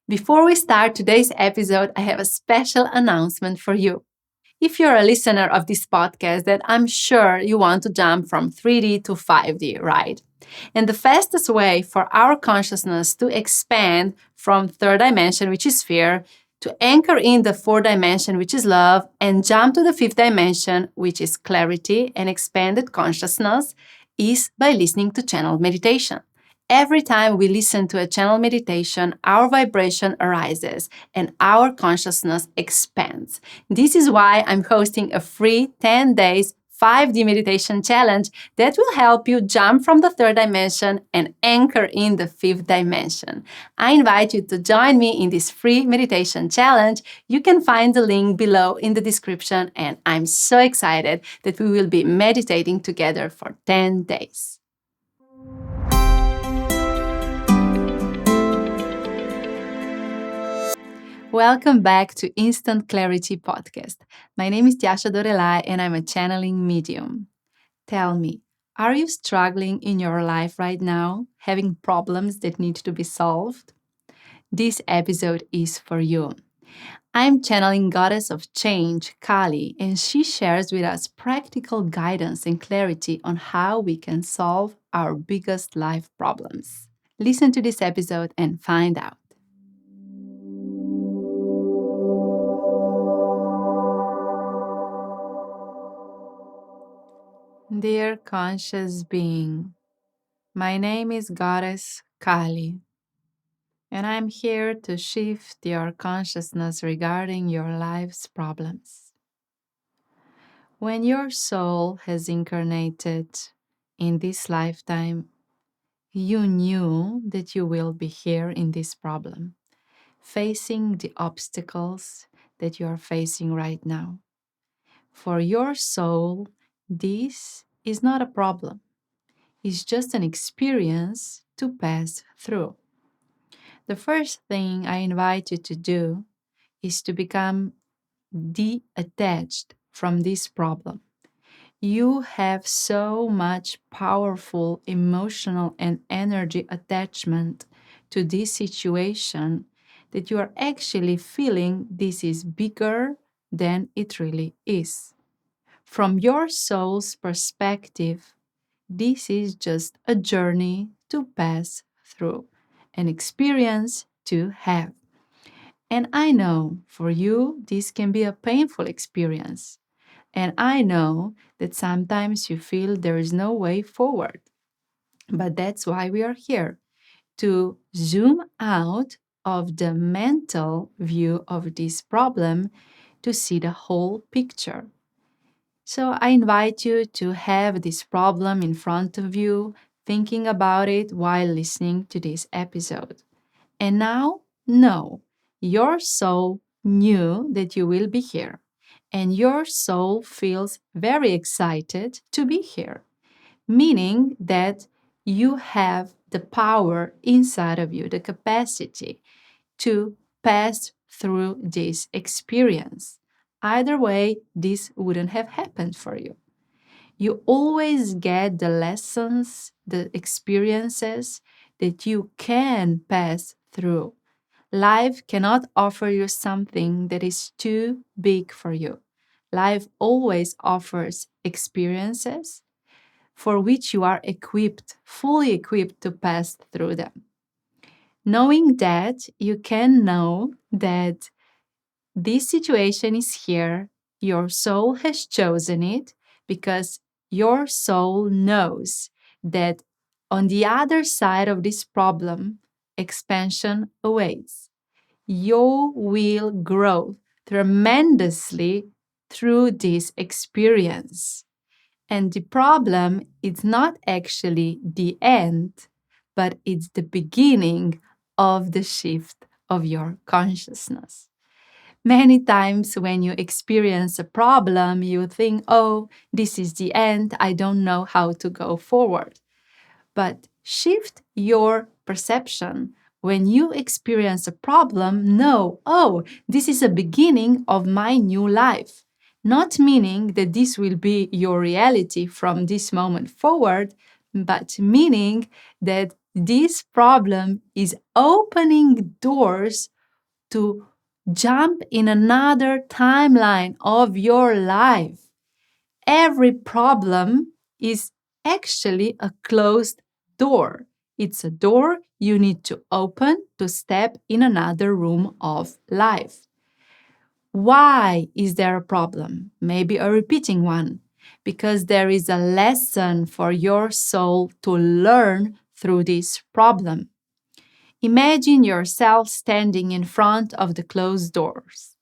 Before we start today's episode, I have a special announcement for you. If you're a listener of this podcast, then I'm sure you want to jump from 3D to 5D, right? And the fastest way for our consciousness to expand from third dimension, which is fear, to anchor in the fourth dimension, which is love, and jump to the fifth dimension, which is clarity and expanded consciousness, is by listening to channel meditation. Every time we listen to a channel meditation, our vibration arises and our consciousness expands. This is why I'm hosting a free 10 days 5D meditation challenge that will help you jump from the third dimension and anchor in the fifth dimension. I invite you to join me in this free meditation challenge. You can find the link below in the description, and I'm so excited that we will be meditating together for 10 days. Welcome back to Instant Clarity Podcast. My name is Tjaša Dorelay and I'm a channeling medium. Tell me, are you struggling in your life right now, having problems that need to be solved? This episode is for you. I'm channeling Goddess of Change, Kali, and she shares with us practical guidance and clarity on how we can solve our biggest life problems. Listen to this episode and find out. Dear conscious being, my name is Goddess Kali, and I'm here to shift your consciousness regarding your life's problems. When your soul has incarnated in this lifetime, you knew that you will be here in this problem, facing the obstacles that you are facing right now. For your soul, this is not a problem. It's just an experience to pass through. The first thing I invite you to do is to become detached from this problem. You have so much powerful emotional and energy attachment to this situation that you are actually feeling this is bigger than it really is. From your soul's perspective, this is just a journey to pass through, an experience to have. And I know for you, this can be a painful experience. And I know that sometimes you feel there is no way forward. But that's why we are here, to zoom out of the mental view of this problem to see the whole picture. So I invite you to have this problem in front of you, thinking about it while listening to this episode. And now, know, your soul knew that you will be here, and your soul feels very excited to be here, meaning that you have the power inside of you, the capacity to pass through this experience. Either way, this wouldn't have happened for you. You always get the lessons, the experiences that you can pass through. Life cannot offer you something that is too big for you. Life always offers experiences for which you are equipped, fully equipped to pass through them. Knowing that, you can know that this situation is here, your soul has chosen it because your soul knows that on the other side of this problem, expansion awaits. You will grow tremendously through this experience. And the problem is not actually the end, but it's the beginning of the shift of your consciousness. Many times when you experience a problem, you think, oh, this is the end. I don't know how to go forward. But shift your perception. When you experience a problem, know, oh, this is a beginning of my new life. Not meaning that this will be your reality from this moment forward, but meaning that this problem is opening doors to jump in another timeline of your life. Every problem is actually a closed door. It's a door you need to open to step in another room of life. Why is there a problem? Maybe a repeating one. Because there is a lesson for your soul to learn through this problem. Imagine yourself standing in front of the closed doors.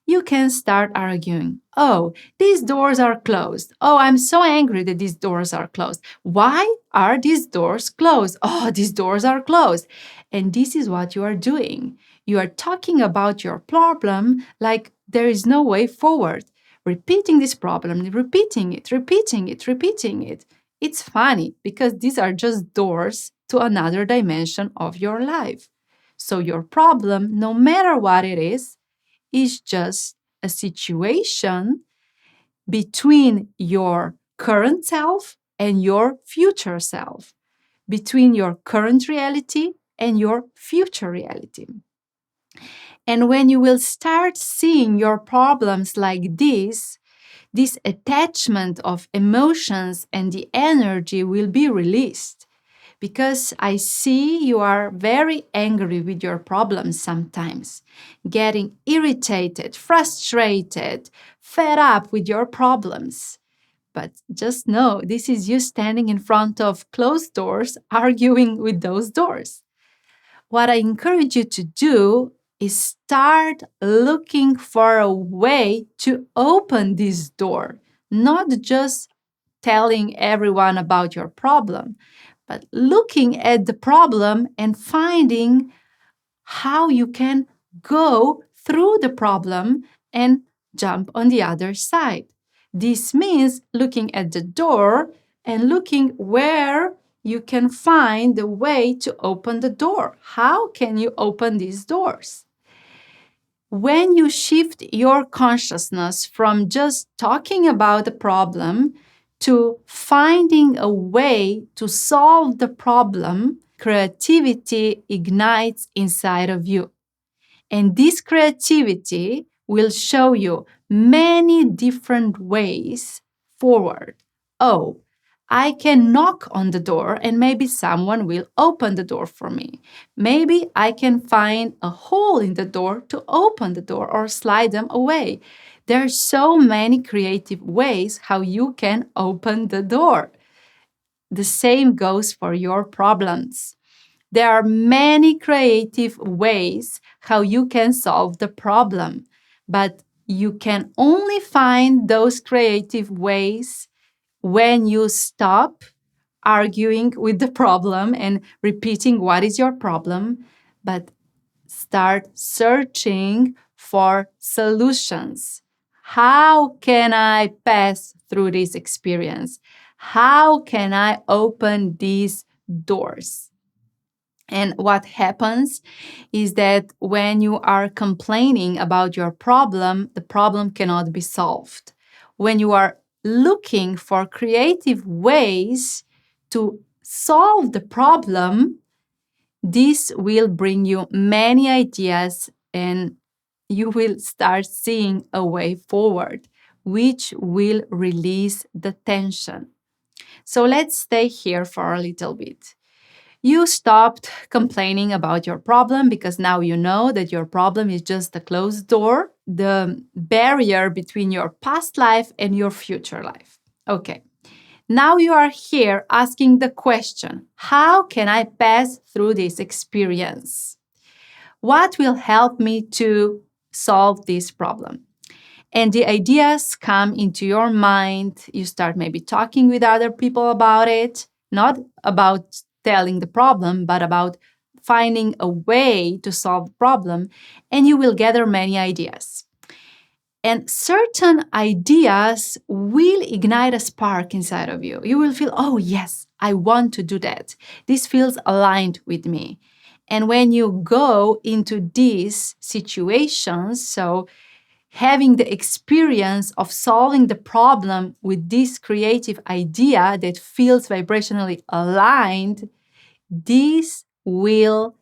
You can start arguing. Oh, these doors are closed. Oh, I'm so angry that these doors are closed. Why are these doors closed? Oh, these doors are closed. And this is what you are doing. You are talking about your problem like there is no way forward. Repeating this problem, repeating it, repeating it, repeating it. It's funny because these are just doors to another dimension of your life. So your problem, no matter what it is just a situation between your current self and your future self, between your current reality and your future reality. And when you will start seeing your problems like this attachment of emotions and the energy will be released. Because I see you are very angry with your problems sometimes, getting irritated, frustrated, fed up with your problems. But just know this is you standing in front of closed doors, arguing with those doors. What I encourage you to do is start looking for a way to open this door, not just telling everyone about your problem, but looking at the problem and finding how you can go through the problem and jump on the other side. This means looking at the door and looking where you can find the way to open the door. How can you open these doors? When you shift your consciousness from just talking about the problem to finding a way to solve the problem, creativity ignites inside of you. And this creativity will show you many different ways forward. Oh, I can knock on the door and maybe someone will open the door for me. Maybe I can find a hole in the door to open the door or slide them away. There are so many creative ways how you can open the door. The same goes for your problems. There are many creative ways how you can solve the problem, but you can only find those creative ways when you stop arguing with the problem and repeating what is your problem, but start searching for solutions. How can I pass through this experience? How can I open these doors? And what happens is that when you are complaining about your problem, the problem cannot be solved. When you are looking for creative ways to solve the problem, this will bring you many ideas and you will start seeing a way forward, which will release the tension. So let's stay here for a little bit. You stopped complaining about your problem because now you know that your problem is just a closed door, the barrier between your past life and your future life. Okay. Now you are here asking the question, how can I pass through this experience? What will help me to solve this problem? And the ideas come into your mind. You start maybe talking with other people about it, not about telling the problem, but about finding a way to solve the problem, and you will gather many ideas. And certain ideas will ignite a spark inside of you. You will feel, oh, yes, I want to do that. This feels aligned with me. And when you go into these situations, so having the experience of solving the problem with this creative idea that feels vibrationally aligned, this will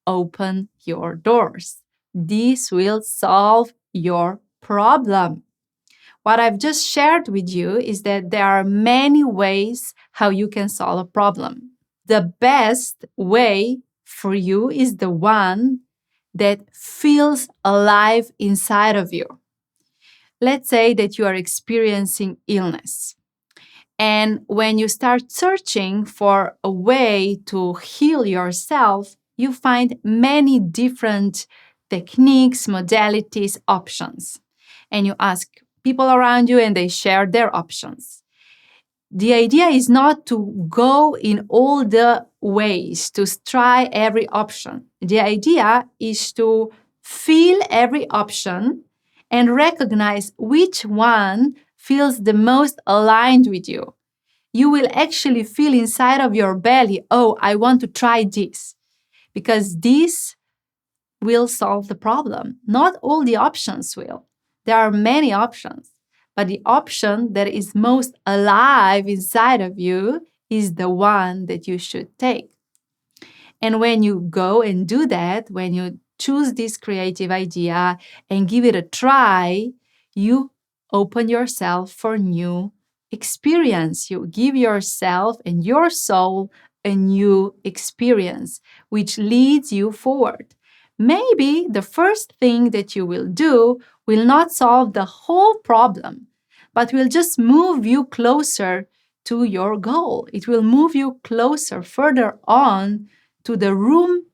open your doors. This will solve your problem. What I've just shared with you is that there are many ways how you can solve a problem. The best way for you is the one that feels alive inside of you. Let's say that you are experiencing illness. And when you start searching for a way to heal yourself, you find many different techniques, modalities, options. And you ask people around you, and they share their options. The idea is not to go in all the ways, to try every option. The idea is to feel every option and recognize which one feels the most aligned with you. You will actually feel inside of your belly, oh, I want to try this, because this will solve the problem. Not all the options will. There are many options, but the option that is most alive inside of you is the one that you should take. And when you go and do that, when you choose this creative idea and give it a try, you open yourself for new experience. You give yourself and your soul a new experience, which leads you forward. Maybe the first thing that you will do will not solve the whole problem, but will just move you closer to your goal. It will move you closer, further on to the room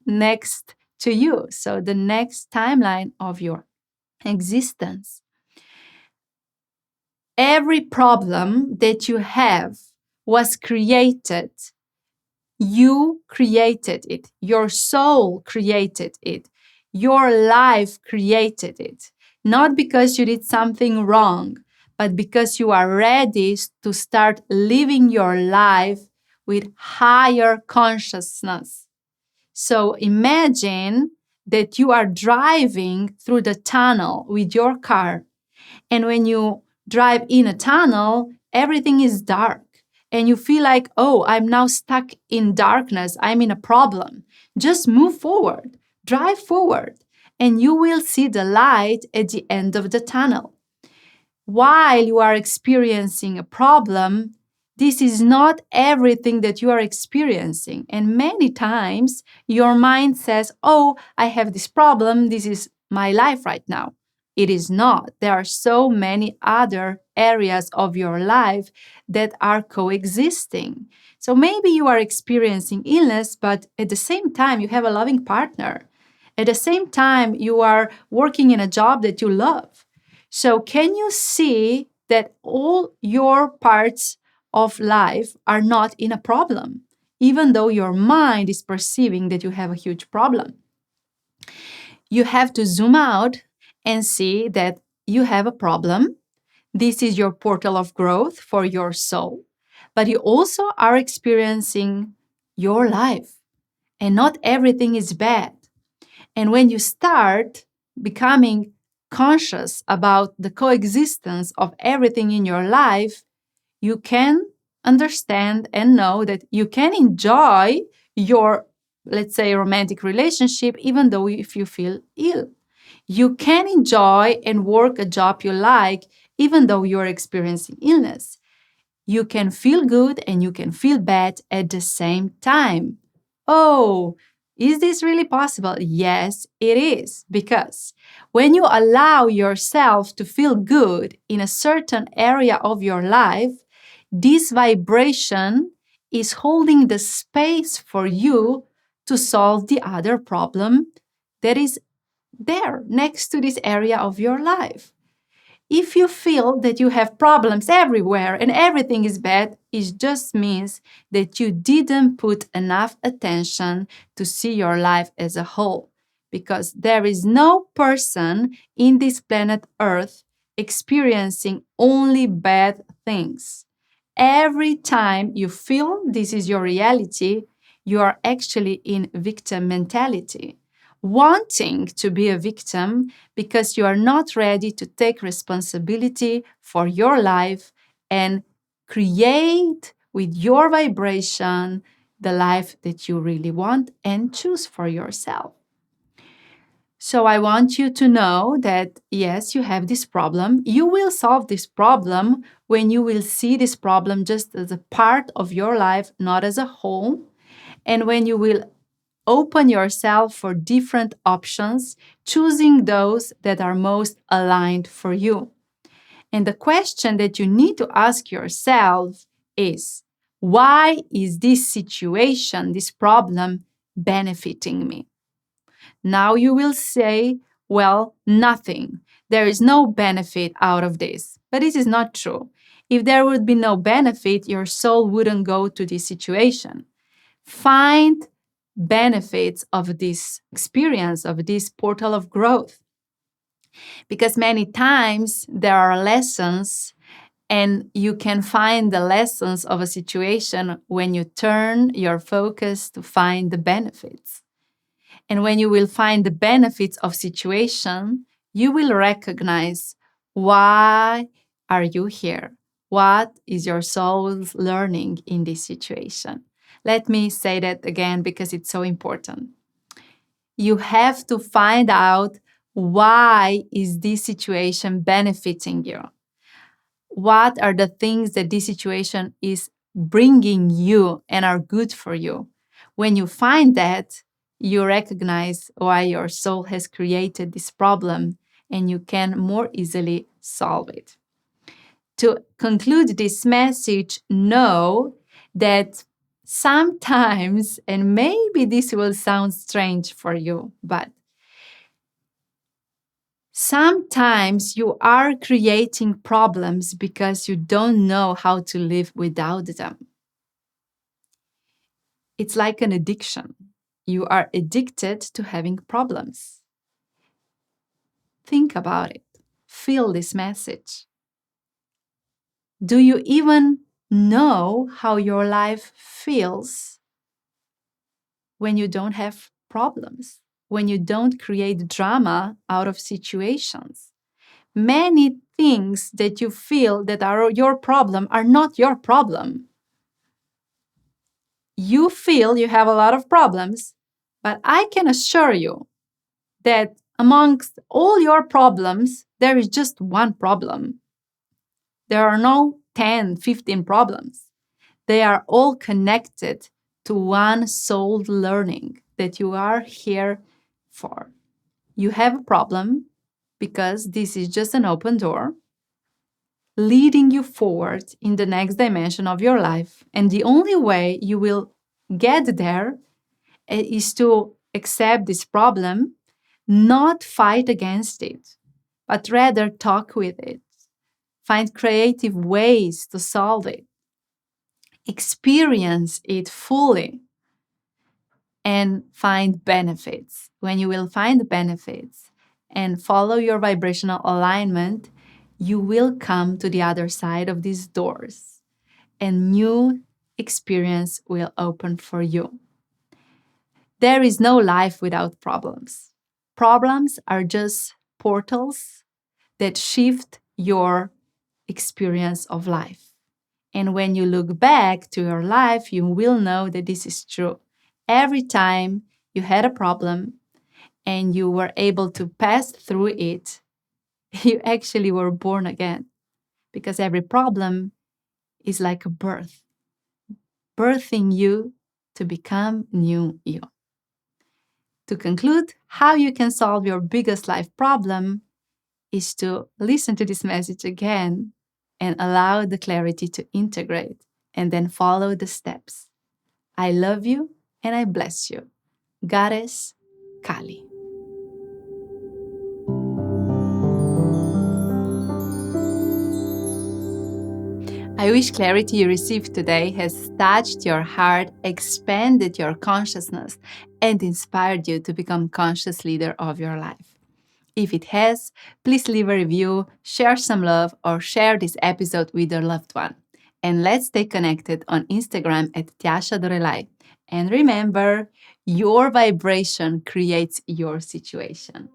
next to you. So the next timeline of your existence. Every problem that you have was created. You created it. Your soul created it. Your life created it. Not because you did something wrong, but because you are ready to start living your life with higher consciousness. So imagine that you are driving through the tunnel with your car. And when you drive in a tunnel, everything is dark. And you feel like, oh, I'm now stuck in darkness. I'm in a problem. Just move forward, drive forward, and you will see the light at the end of the tunnel. While you are experiencing a problem, this is not everything that you are experiencing. And many times your mind says, oh, I have this problem. This is my life right now. It is not. There are so many other areas of your life that are coexisting. So maybe you are experiencing illness, but at the same time, you have a loving partner. At the same time, you are working in a job that you love. So can you see that all your parts of life are not in a problem, even though your mind is perceiving that you have a huge problem? You have to zoom out and see that you have a problem. This is your portal of growth for your soul, but you also are experiencing your life, and not everything is bad. And when you start becoming conscious about the coexistence of everything in your life, you can understand and know that you can enjoy your, let's say, romantic relationship, even though if you feel ill. You can enjoy and work a job you like, even though you're experiencing illness. You can feel good and you can feel bad at the same time. Oh, is this really possible? Yes, it is. Because when you allow yourself to feel good in a certain area of your life, this vibration is holding the space for you to solve the other problem that is there next to this area of your life. If you feel that you have problems everywhere and everything is bad, it just means that you didn't put enough attention to see your life as a whole. Because there is no person in this planet Earth experiencing only bad things. Every time you feel this is your reality, you are actually in victim mentality, wanting to be a victim because you are not ready to take responsibility for your life and create with your vibration the life that you really want and choose for yourself. So I want you to know that, yes, you have this problem. You will solve this problem when you will see this problem just as a part of your life, not as a whole. And when you will open yourself for different options, choosing those that are most aligned for you. And the question that you need to ask yourself is, why is this situation, this problem, benefiting me? Now you will say, well, nothing. There is no benefit out of this. But this is not true. If there would be no benefit, your soul wouldn't go to this situation. Find benefits of this experience, of this portal of growth. Because many times there are lessons, and you can find the lessons of a situation when you turn your focus to find the benefits. And when you will find the benefits of situation, you will recognize, why are you here? What is your soul's learning in this situation? Let me say that again because it's so important. You have to find out, why is this situation benefiting you? What are the things that this situation is bringing you and are good for you? When you find that, you recognize why your soul has created this problem and you can more easily solve it. To conclude this message, know that sometimes, and maybe this will sound strange for you, but sometimes you are creating problems because you don't know how to live without them. It's like an addiction. You are addicted to having problems. Think about it. Feel this message. Do you even know how your life feels when you don't have problems? When you don't create drama out of situations? Many things that you feel that are your problem are not your problem. You feel you have a lot of problems, but I can assure you that amongst all your problems, there is just one problem. There are no 10, 15 problems. They are all connected to one soul learning that you are here for. You have a problem because this is just an open door leading you forward in the next dimension of your life. And the only way you will get there is to accept this problem, not fight against it, but rather talk with it, find creative ways to solve it, experience it fully, and find benefits. When you will find benefits and follow your vibrational alignment, you will come to the other side of these doors and new experience will open for you. There is no life without problems. Problems are just portals that shift your experience of life. And when you look back to your life, you will know that this is true. Every time you had a problem and you were able to pass through it, you actually were born again. Because every problem is like a birth, birthing you to become new you. To conclude, how you can solve your biggest life problem is to listen to this message again and allow the clarity to integrate and then follow the steps. I love you and I bless you. Goddess Kali. I wish clarity you received today has touched your heart, expanded your consciousness, and inspired you to become conscious leader of your life. If it has, please leave a review, share some love, or share this episode with your loved one. And let's stay connected on Instagram at Tjaša Dorelay. And remember, your vibration creates your situation.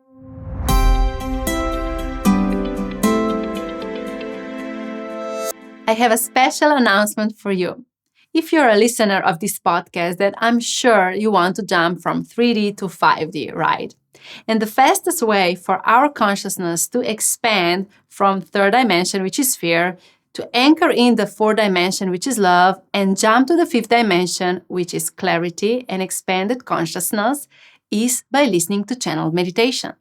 I have a special announcement for you. If you're a listener of this podcast, then I'm sure you want to jump from 3D to 5D, right? And the fastest way for our consciousness to expand from third dimension, which is fear, to anchor in the fourth dimension, which is love, and jump to the fifth dimension, which is clarity and expanded consciousness, is by listening to channel meditation.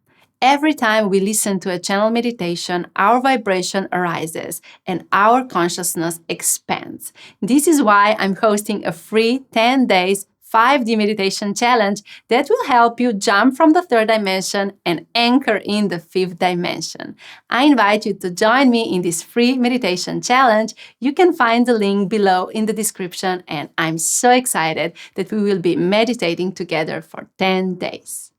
Every time we listen to a channel meditation, our vibration arises and our consciousness expands. This is why I'm hosting a free 10 days 5D meditation challenge that will help you jump from the third dimension and anchor in the fifth dimension. I invite you to join me in this free meditation challenge. You can find the link below in the description, and I'm so excited that we will be meditating together for 10 days.